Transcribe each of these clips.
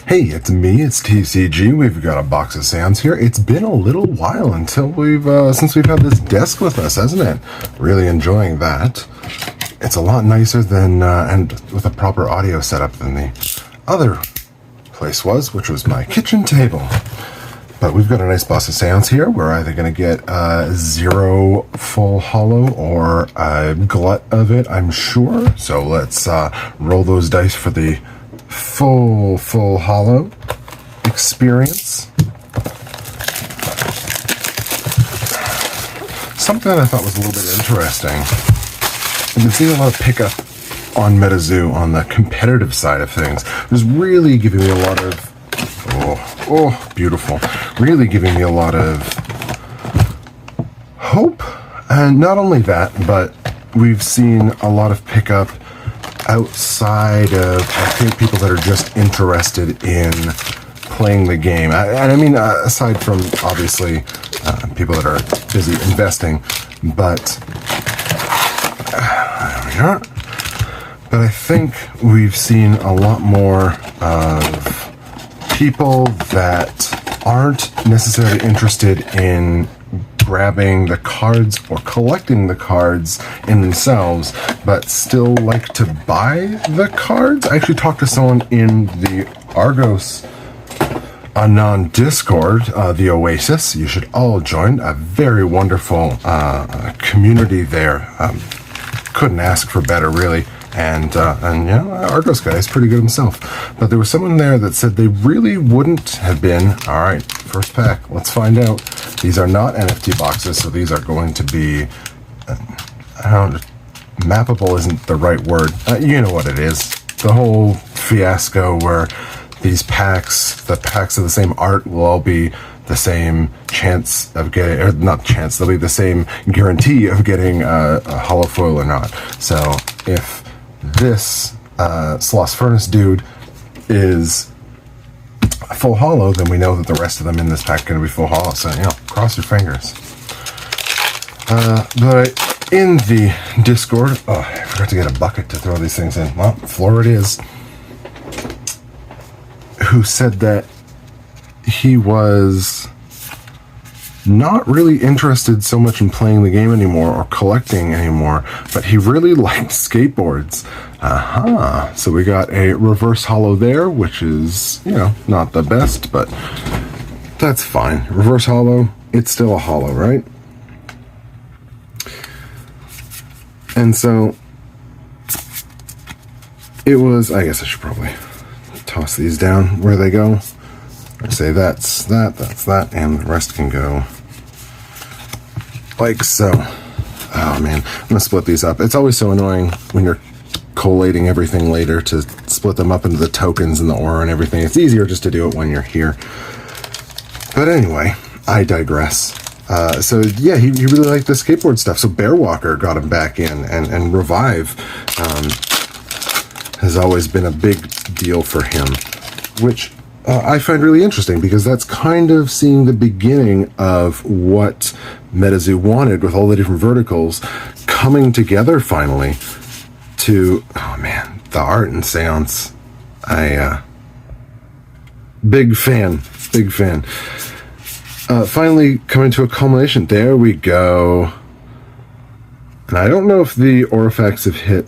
Hey, it's me, it's TCG. We've got a box of Seance here. It's been a little while since we've had this desk with us, hasn't it? Really enjoying that. It's a lot nicer than, and with a proper audio setup than the other place was, which was my kitchen table. But we've got a nice box of Seance here. We're either going to get 0 full hollow or a glut of it, I'm sure. So let's roll those dice for the full hollow experience. Something that I thought was a little bit interesting. I've been seeing a lot of pickup on MetaZoo on the competitive side of things. It was really giving me a lot of beautiful. Really giving me a lot of hope. And not only that, but we've seen a lot of pickup outside of, I think, people that are just interested in playing the game. And I mean, aside from, obviously, people that are busy investing, but there we are. But I think we've seen a lot more of people that aren't necessarily interested in grabbing the cards or collecting the cards in themselves, but still like to buy the cards. I actually talked to someone in the Argos Anon Discord, the Oasis. You should all join. A very wonderful community there. Couldn't ask for better, really. And yeah, Argos guy is pretty good himself. But there was someone there that said they really wouldn't have been. All right, first pack. Let's find out. These are not NFT boxes, so these are going to be, mappable isn't the right word. You know what it is. The whole fiasco where these packs, the packs of the same art will all be the same chance of getting, or not chance, they'll be the same guarantee of getting a hollow foil or not. So if this Sloss Furnace dude is full hollow, then we know that the rest of them in this pack are going to be full hollow. So, cross your fingers. But in the Discord, I forgot to get a bucket to throw these things in. Well, floor it is. Who said that he was not really interested so much in playing the game anymore or collecting anymore, but he really liked skateboards. So we got a reverse hollow there, which is, not the best, but that's fine. Reverse hollow, it's still a hollow, right? And so it was, I guess I should probably toss these down where they go. Say that's that, and the rest can go like so. Oh man, I'm gonna split these up. It's always so annoying when you're collating everything later to split them up into the tokens and the aura and everything. It's easier just to do it when you're here. But anyway, I digress. So yeah, he really liked the skateboard stuff. So Bearwalker got him back in, and Revive has always been a big deal for him, which I find really interesting, because that's kind of seeing the beginning of what MetaZoo wanted with all the different verticals coming together finally to, oh man, the art in Seance. Big fan. Finally coming to a culmination. There we go. And I don't know if the Aurifacts have hit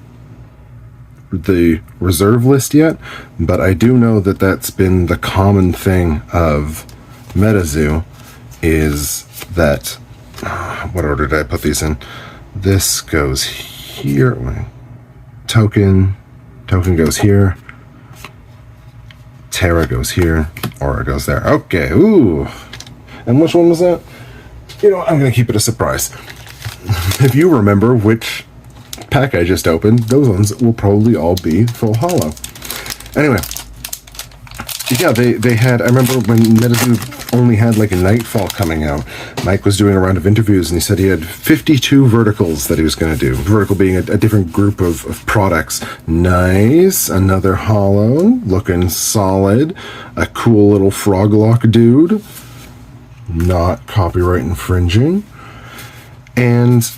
the reserve list yet, but I do know that that's been the common thing of MetaZoo, is that, what order did I put these in? This goes here, token goes here, Terra goes here, Aura goes there. Okay, ooh. And which one was that? I'm gonna keep it a surprise. If you remember which pack I just opened, those ones will probably all be full hollow. Anyway, yeah, they had, I remember when MetaZoo only had like a Nightfall coming out, Mike was doing a round of interviews and he said he had 52 verticals that he was going to do. Vertical being a different group of products. Nice, another hollow, looking solid, a cool little Froglock dude, not copyright infringing, and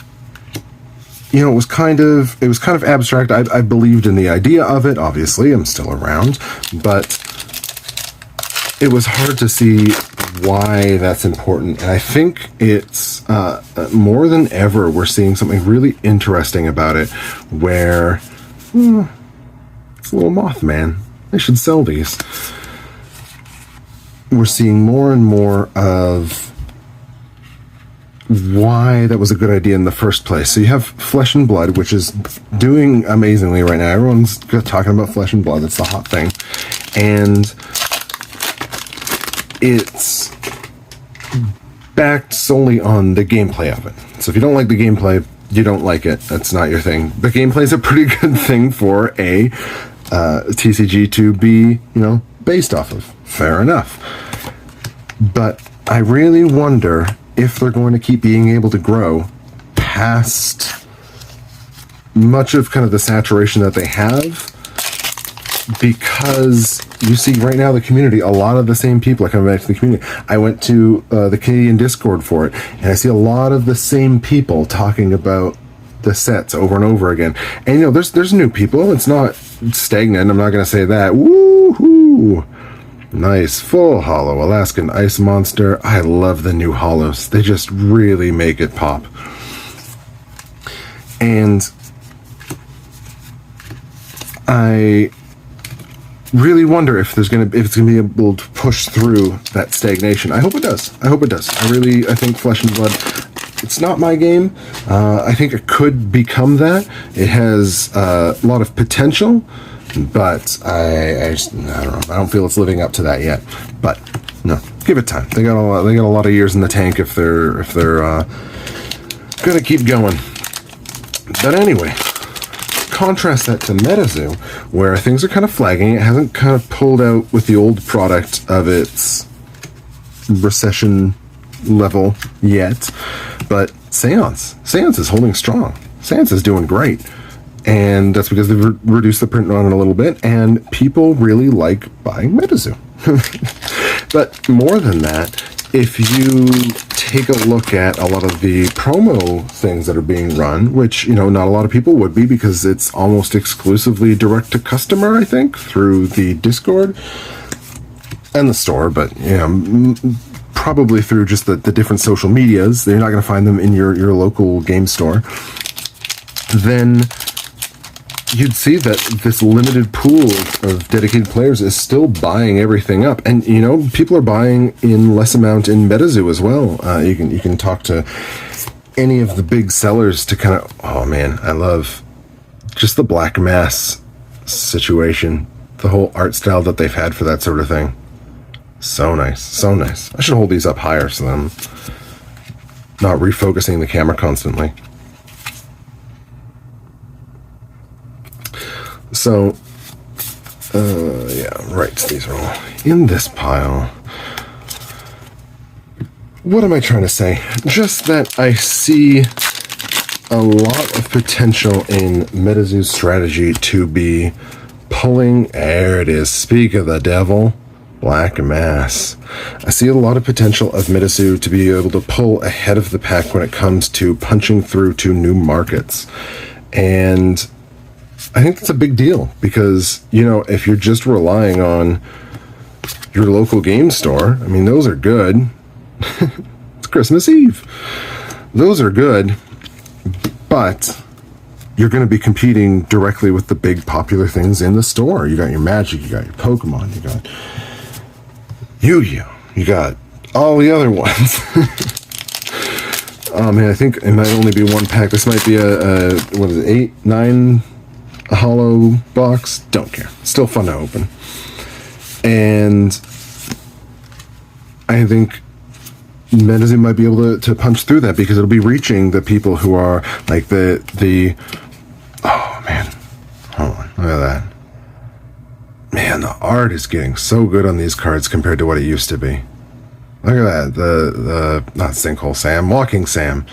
it was kind of abstract. I believed in the idea of it. Obviously, I'm still around, but it was hard to see why that's important. And I think it's more than ever, we're seeing something really interesting about it, where it's a little Mothman. They should sell these. We're seeing more and more of why that was a good idea in the first place. So you have Flesh and Blood, which is doing amazingly right now. Everyone's talking about Flesh and Blood. It's the hot thing. And it's backed solely on the gameplay of it. So if you don't like the gameplay, you don't like it. That's not your thing. The gameplay is a pretty good thing for a TCG to be, based off of. Fair enough. But I really wonder if they're going to keep being able to grow past much of kind of the saturation that they have, because you see right now the community, a lot of the same people are coming back to the community. I went to the Canadian Discord for it, and I see a lot of the same people talking about the sets over and over again. And there's new people. It's not stagnant. I'm not going to say that. Woohoo! Nice full hollow Alaskan ice monster. I love the new hollows. They just really make it pop. And I really wonder if it's going to be able to push through that stagnation. I hope it does. I think Flesh and Blood, it's not my game. I think it could become that. It has a lot of potential, but I don't know. I don't feel it's living up to that yet. But no, give it time. They got a lot of years in the tank if they're gonna keep going. But anyway, contrast that to MetaZoo, where things are kind of flagging. It hasn't kind of pulled out with the old product of its recession level yet, but Seance is holding strong. Seance is doing great. And that's because they've reduced the print run a little bit, and people really like buying MetaZoo. But more than that, if you take a look at a lot of the promo things that are being run, which, not a lot of people would be, because it's almost exclusively direct to customer, I think, through the Discord and the store, but, probably through just the different social medias. They're not going to find them in your local game store. Then you'd see that this limited pool of dedicated players is still buying everything up, and people are buying in less amount in MetaZoo as well. You can talk to any of the big sellers to kind of, oh man, I love just the Black Mass situation, the whole art style that they've had for that sort of thing. So nice. I should hold these up higher so that I'm not refocusing the camera constantly. So, right, these are all in this pile. What am I trying to say? Just that I see a lot of potential in MetaZoo's strategy to be pulling, there it is, speak of the devil, Black Mass. I see a lot of potential of MetaZoo to be able to pull ahead of the pack when it comes to punching through to new markets. And I think that's a big deal, because, if you're just relying on your local game store, I mean, those are good. It's Christmas Eve. Those are good, but you're going to be competing directly with the big popular things in the store. You got your Magic, you got your Pokemon, you got Yu-Gi-Oh, you got all the other ones. Oh man, I think it might only be one pack. This might be a what is it, 8, 9... a hollow box. Don't care. Still fun to open. And I think MetaZoo might be able to punch through that, because it'll be reaching the people who are like the oh man, hold on, look at that. Man, the art is getting so good on these cards compared to what it used to be. Look at that. The not Sinkhole Sam, Walking Sam.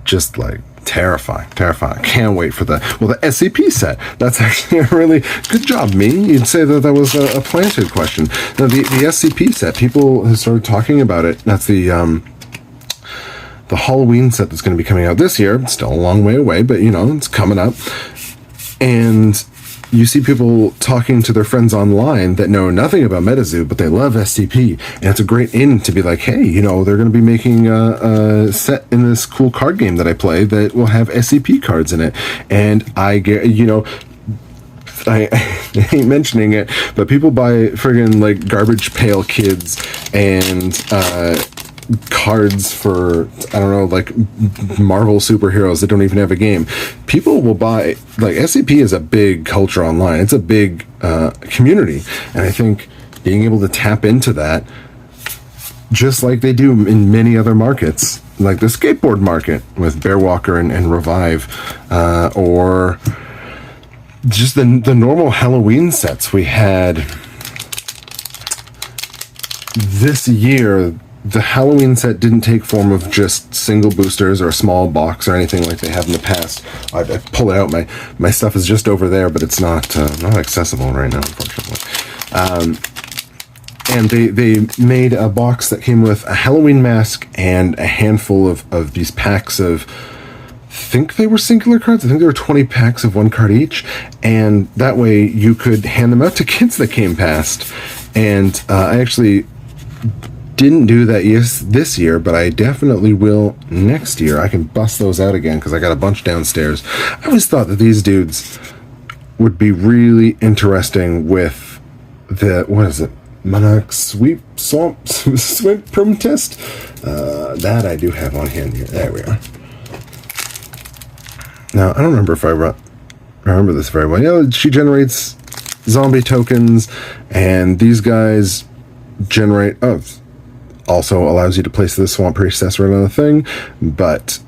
Just like terrifying. Can't wait for the SCP set. That's actually a really good job, me. You'd say that was a planted question. Now, the SCP set, people have started talking about it. That's the Halloween set that's going to be coming out this year. It's still a long way away, but it's coming up. And you see people talking to their friends online that know nothing about MetaZoo, but they love SCP, and it's a great in to be like, hey, you know, they're going to be making a set in this cool card game that I play that will have SCP cards in it, and I get, you know, I ain't mentioning it, but people buy friggin' like Garbage Pail Kids and cards for, I don't know, like Marvel superheroes that don't even have a game. People will buy, like, SCP is a big culture online. It's a big community, and I think being able to tap into that, just like they do in many other markets, like the skateboard market with Bear Walker and Revive, or just the normal Halloween sets we had this year. The Halloween set didn't take form of just single boosters or a small box or anything like they have in the past. I pull it out. My stuff is just over there, but it's not accessible right now, unfortunately. And they made a box that came with a Halloween mask and a handful of these packs of, I think they were singular cards. I think there were 20 packs of one card each, and that way you could hand them out to kids that came past. And I actually didn't do that this year, but I definitely will next year. I can bust those out again because I got a bunch downstairs. I always thought that these dudes would be really interesting with the, what is it, Monarch Sweep Swamp Swimp Protest. That I do have on hand here. There we are. Now, I don't remember if I remember this very well. You know, she generates zombie tokens, and these guys generate, also allows you to place the Swamp Priestess right on the thing, but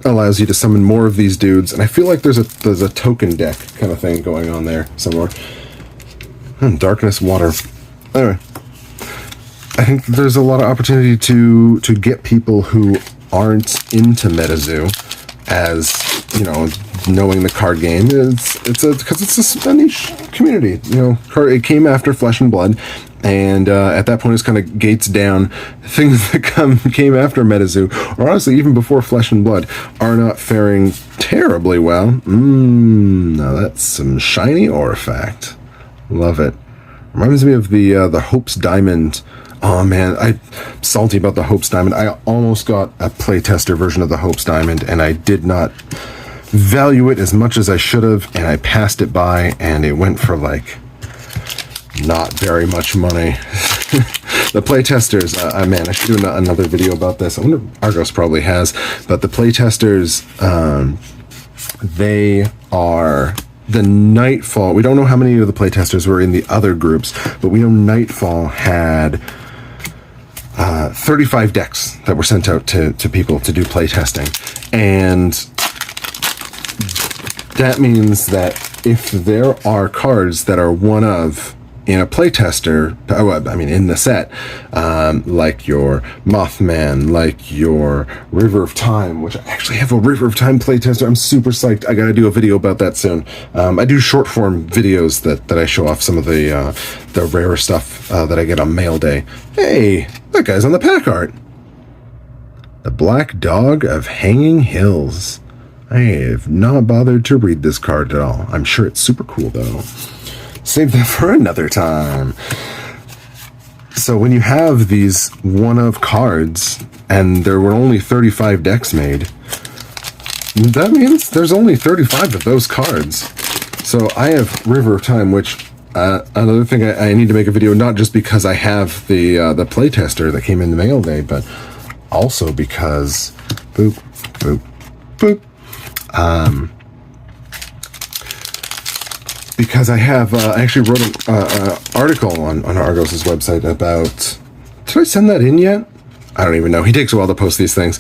allows you to summon more of these dudes. And I feel like there's a token deck kind of thing going on there somewhere. Darkness Water. Anyway, I think there's a lot of opportunity to get people who aren't into MetaZoo, as, you know, knowing the card game. Because it's a niche community. You know, it came after Flesh and Blood, and at that point it's kind of gates down. Things that came after MetaZoo, or honestly even before Flesh and Blood, are not faring terribly well. Now that's some shiny artifact. Love it. Reminds me of the Hope's Diamond. Oh man, I'm salty about the Hope's Diamond. I almost got a playtester version of the Hope's Diamond, and I did not value it as much as I should have, and I passed it by, and it went for like not very much money. The playtesters, man, I should do another video about this. I wonder if Argos probably has, but the playtesters, they are the Nightfall. We don't know how many of the playtesters were in the other groups, but we know Nightfall had 35 decks that were sent out to people to do playtesting. And that means that if there are cards that are one of in a playtester, in the set, like your Mothman, like your River of Time, which I actually have a River of Time playtester. I'm super psyched. I gotta do a video about that soon. I do short form videos that I show off some of the rare stuff that I get on mail day. Hey, that guy's on the pack art. The Black Dog of Hanging Hills. I have not bothered to read this card at all. I'm sure it's super cool though. Save that for another time. So when you have these one-of cards, and there were only 35 decks made, that means there's only 35 of those cards. So I have River of Time, which, another thing I need to make a video, not just because I have the playtester that came in the mail day, but also because, boop, boop, boop, because I have, I actually wrote an article on Argos's website about, did I send that in yet? I don't even know. He takes a while to post these things,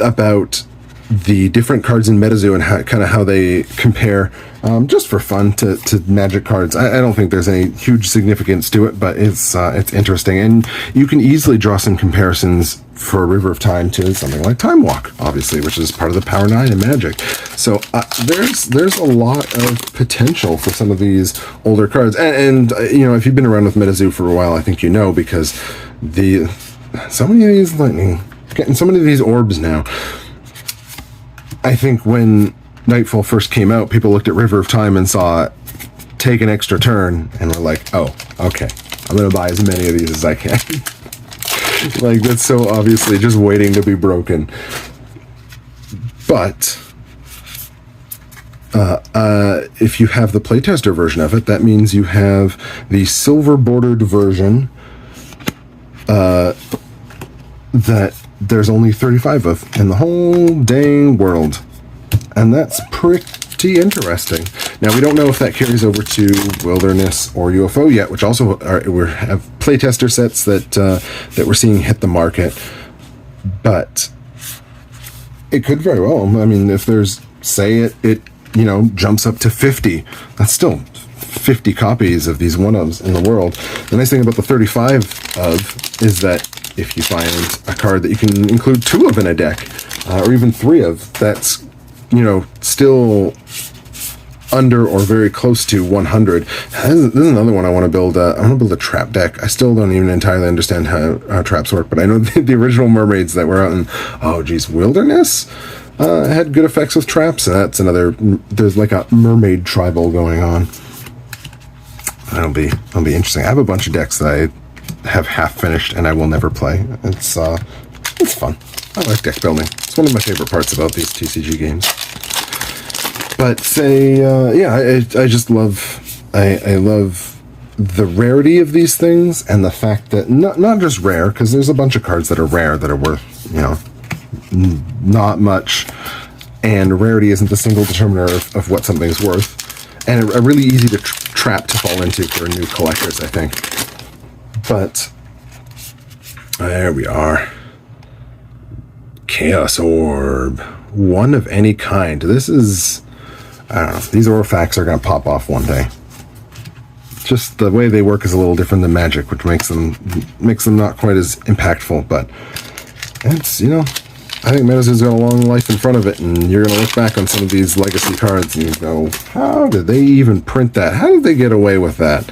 about the different cards in MetaZoo and how they compare, just for fun, to Magic cards. I don't think there's any huge significance to it, but it's interesting, and you can easily draw some comparisons for River of Time to something like Time Walk, obviously, which is part of the Power 9 in Magic. So there's a lot of potential for some of these older cards, and you know, if you've been around with MetaZoo for a while, I think you know, because so many of these getting so many of these orbs now. I think when Nightfall first came out, people looked at River of Time and saw take an extra turn, and we're like, oh, okay, I'm gonna buy as many of these as I can. Like, that's so obviously just waiting to be broken. But if you have the playtester version of it, that means you have the silver bordered version that there's only 35 of in the whole dang world. And that's pretty interesting. Now, we don't know if that carries over to Wilderness or UFO yet, which also we have playtester sets that we're seeing hit the market. But it could very well. I mean, if there's, say it jumps up to 50, that's still 50 copies of these one-ofs in the world. The nice thing about the 35 of is that if you find a card that you can include 2 of in a deck, or even 3 of, that's still under or very close to 100. This is another one I want to build. I want to build a trap deck. I still don't even entirely understand how traps work, but I know the original mermaids that were out in Wilderness had good effects with traps. And that's another. There's like a mermaid tribal going on. That'll be interesting. I have a bunch of decks that I have half finished and I will never play. It's fun. I like deck building. It's one of my favorite parts about these TCG games. But I just love, I love the rarity of these things and the fact that not just rare, because there's a bunch of cards that are rare that are worth, not much, and rarity isn't the single determiner of what something's worth, and a really easy to trap to fall into for new collectors, I think. But there we are. Chaos Orb. One of any kind. This is, I don't know, these artifacts are going to pop off one day. Just the way they work is a little different than Magic, which makes them not quite as impactful, but it's, I think MetaZoo's got a long life in front of it, and you're going to look back on some of these legacy cards and you go, how did they even print that? How did they get away with that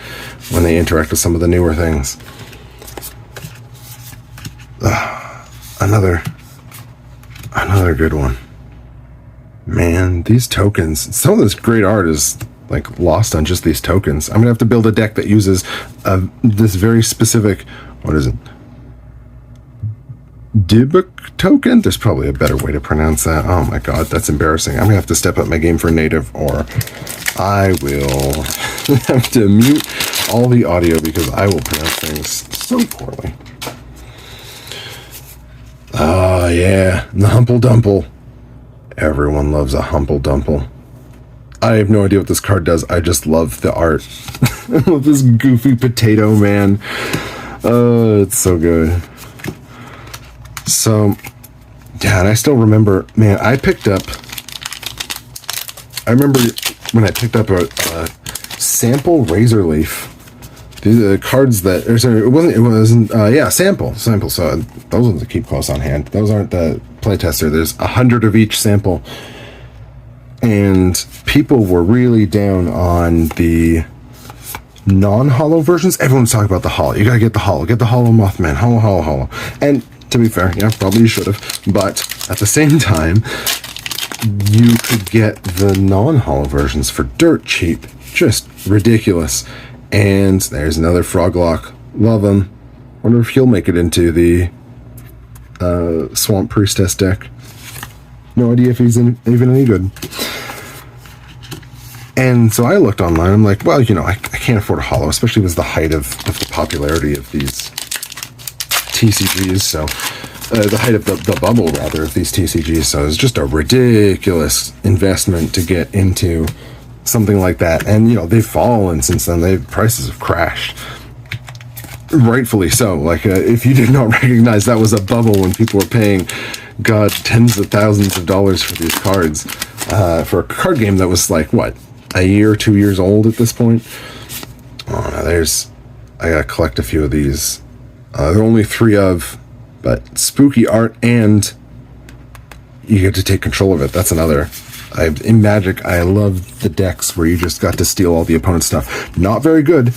when they interact with some of the newer things? Another good one. Man, these tokens, some of this great art is like lost on just these tokens. I'm gonna have to build a deck that uses this very specific, what is it? Dibuk token? There's probably a better way to pronounce that. Oh my god, that's embarrassing. I'm gonna have to step up my game for native, or I will have to mute all the audio because I will pronounce things so poorly. Oh yeah, the Humple Dumple. Everyone loves a Humple Dumple. I have no idea what this card does. I just love the art. I love this goofy potato man. Oh, it's so good. So, yeah, and I still remember, man, I remember when I picked up a sample Razor Leaf. The cards that, or sorry, it wasn't, sample. So those ones to keep close on hand. Those aren't the playtester. There's 100 of each sample. And people were really down on the non-hollow versions. Everyone's talking about the hollow. You gotta get the hollow. Get the hollow Mothman. Hollow. And to be fair, yeah, probably you should have. But at the same time, you could get the non-hollow versions for dirt cheap. Just ridiculous. And there's another Froglock. Love him. Wonder if he'll make it into the Swamp Priestess deck. No idea if he's even any good. And so I looked online. I'm like, well, I can't afford a hollow, especially with the height of the popularity of these TCGs. So the height of the bubble, rather, of these TCGs. So it's just a ridiculous investment to get into something like that. And they've fallen since then. Prices have crashed, rightfully so. Like if you did not recognize that was a bubble when people were paying tens of thousands of dollars for these cards, for a card game that was like what, a year, 2 years old at this point. Oh no, I gotta collect a few of these. There are only 3 of, but spooky art, and you get to take control of it. That's another. In Magic, I love the decks where you just got to steal all the opponent's stuff. Not very good.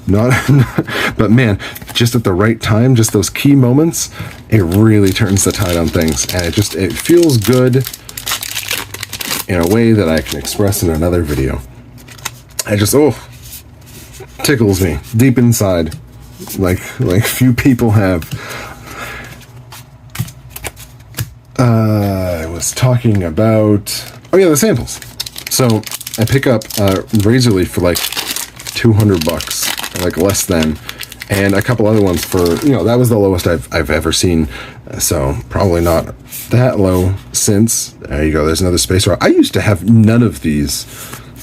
But man, just at the right time, just those key moments, it really turns the tide on things. And it feels good in a way that I can express in another video. tickles me deep inside, like few people have. I was talking about, oh yeah, the samples. So I pick up razor leaf for like $200, like less than, and a couple other ones for, you know, that was the lowest I've ever seen. So probably not that low since. There you go. There's another space rock. I used to have none of these.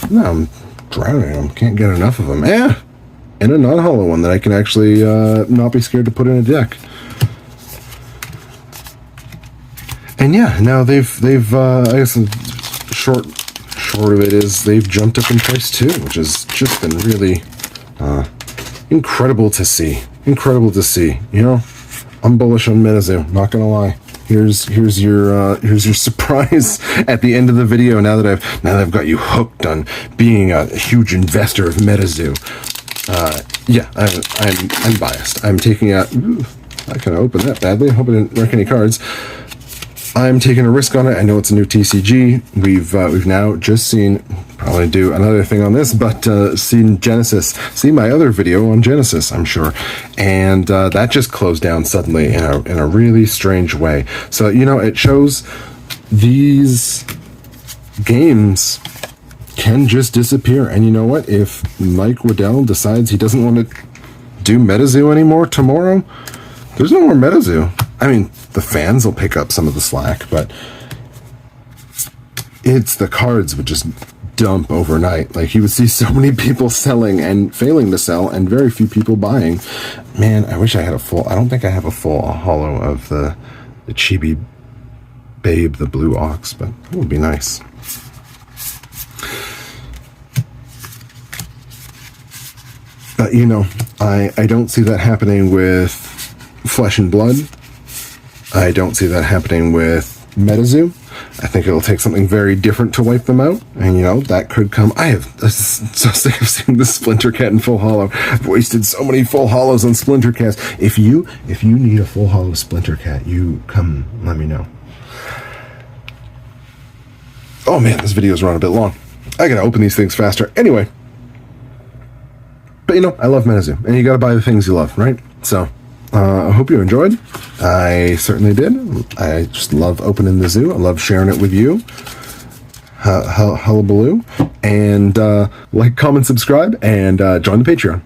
Now I'm drowning them. Can't get enough of them. Yeah, and a non-hollow one that I can actually not be scared to put in a deck. And yeah, now they've I guess the short of it is they've jumped up in price too, which has just been really incredible to see. Incredible to see. You know, I'm bullish on MetaZoo, not gonna lie. Here's your surprise at the end of the video. Now that I've got you hooked on being a huge investor of MetaZoo. Yeah, I'm biased. I'm taking out. Ooh, I kind of opened that badly. I hope I didn't wreck any cards. I'm taking a risk on it. I know it's a new TCG. We've now just seen, probably do another thing on this, but seen Genesis, see my other video on Genesis, I'm sure, and that just closed down suddenly in a really strange way. So, you know, it shows these games can just disappear. And you know what? If Mike Waddell decides he doesn't want to do MetaZoo anymore tomorrow, there's no more MetaZoo. I mean, the fans will pick up some of the slack, but it's the cards would just dump overnight. Like, you would see so many people selling and failing to sell and very few people buying. Man, I wish I had a full, I don't think I have a full hollow of the Chibi Babe, the Blue Ox, but it would be nice. But, you know, I don't see that happening with Flesh and Blood. I don't see that happening with MetaZoo. I think it'll take something very different to wipe them out. And, you know, that could come. I'm so sick of seeing the Splinter Cat in full hollow. I've wasted so many full hollows on Splinter Cats. If you need a full hollow Splinter Cat, you come let me know. Oh man, this video's run a bit long. I gotta open these things faster. Anyway. But, you know, I love MetaZoo. And you gotta buy the things you love, right? So, I hope you enjoyed. I certainly did. I just love opening the zoo. I love sharing it with you. Hullabaloo. And like, comment, subscribe, and join the Patreon.